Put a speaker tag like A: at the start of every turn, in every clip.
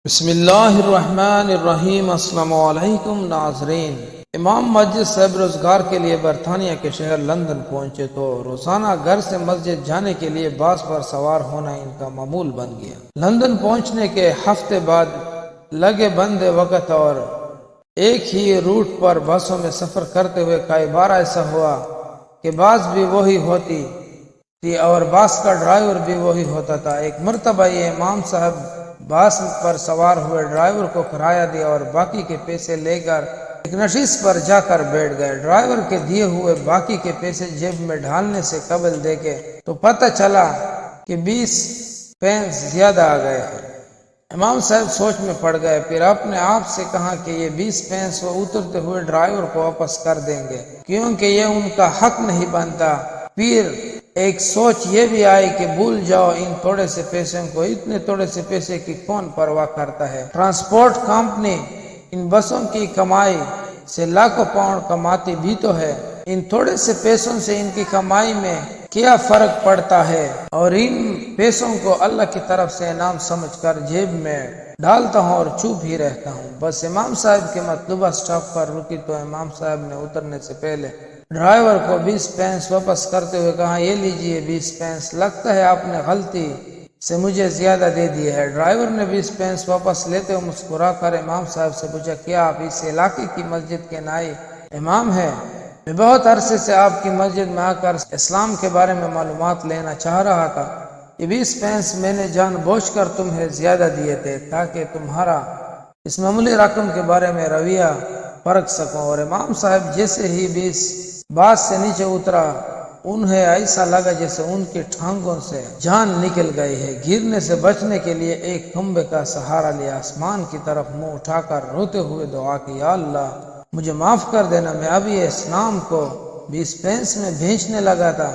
A: بسم اللہ الرحمن الرحیم۔ السلام علیکم ناظرین۔ امام مسجد صاحب روزگار کے لیے برطانیہ کے شہر لندن پہنچے تو روزانہ گھر سے مسجد جانے کے لیے باس پر سوار ہونا ان کا معمول بن گیا۔ لندن پہنچنے کے ہفتے بعد لگے بندے وقت اور ایک ہی روٹ پر بسوں میں سفر کرتے ہوئے کئی بار ایسا ہوا کہ باس بھی وہی ہوتی تھی اور باس کا ڈرائیور بھی وہی ہوتا تھا۔ ایک مرتبہ یہ امام صاحب باس پر سوار ہوئے ڈرائیور کو کرایہ دیا اور باقی کے پیسے لے کر ایک نشست پر جا کر بیٹھ گئے۔ ڈرائیور کے دیے ہوئے باقی کے پیسے جیب میں ڈالنے سے قبل دیکھے تو پتہ چلا کہ 20 پینس زیادہ آ گئے ہیں۔ امام صاحب سوچ میں پڑ گئے، پھر اپنے آپ سے کہا کہ یہ 20 پینس وہ اترتے ہوئے ڈرائیور کو واپس کر دیں گے کیونکہ یہ ان کا حق نہیں بنتا۔ پھر ایک سوچ یہ بھی آئی کہ بھول جاؤ ان تھوڑے سے پیسوں کو، اتنے تھوڑے سے پیسے کی کون پرواہ کرتا ہے۔ ٹرانسپورٹ کمپنی ان بسوں کی کمائی سے لاکھوں پاؤنڈ کماتی بھی تو ہے، ان تھوڑے سے پیسوں سے ان کی کمائی میں کیا فرق پڑتا ہے، اور ان پیسوں کو اللہ کی طرف سے انعام سمجھ کر جیب میں ڈالتا ہوں اور چپ ہی رہتا ہوں۔ بس امام صاحب کے مطلوبہ سٹاپ پر رکی تو امام صاحب نے اترنے سے پہلے ڈرائیور کو 20 پینس واپس کرتے ہوئے کہا، یہ لیجئے 20 پینس، لگتا ہے آپ نے غلطی سے مجھے زیادہ دے دی ہے۔ ڈرائیور نے 20 پینس واپس لیتے ہوئے مسکرا کر امام صاحب سے پوچھا، کیا آپ اس علاقے کی مسجد کے نائب امام ہیں؟ میں بہت عرصے سے آپ کی مسجد میں آ کر اسلام کے بارے میں معلومات لینا چاہ رہا تھا۔ یہ 20 پینس میں نے جان بوجھ کر تمہیں زیادہ دیے تھے تاکہ تمہارا اس معمولی رقم کے بارے میں رویہ پرکھ سکوں۔ اور امام صاحب جیسے ہی 20 باس سے نیچے اترا، انہیں ایسا لگا جیسے ان کی ٹھانگوں سے جان نکل گئی ہے۔ گرنے سے بچنے کے لیے ایک کھمبے کا سہارا لیا، آسمان کی طرف منہ اٹھا کر روتے ہوئے دعا کی، یا اللہ مجھے معاف کر دینا، میں ابھی اسلام کو 20 پینس میں بیچنے لگا تھا۔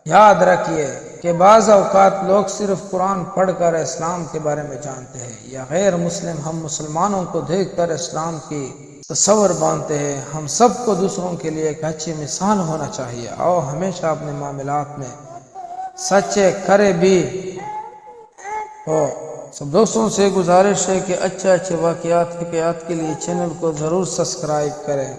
A: یاد رکھیے کہ بعض اوقات لوگ صرف قرآن پڑھ کر اسلام کے بارے میں جانتے ہیں یا غیر مسلم ہم مسلمانوں کو دیکھ کر اسلام کی تصور باندھتے ہیں۔ ہم سب کو دوسروں کے لیے ایک اچھی مثال ہونا چاہیے اور ہمیشہ اپنے معاملات میں سچے کھرے بھی ہو۔ سب دوستوں سے گزارش ہے کہ اچھے واقعات حکایات کے لیے چینل کو ضرور سبسکرائب کریں۔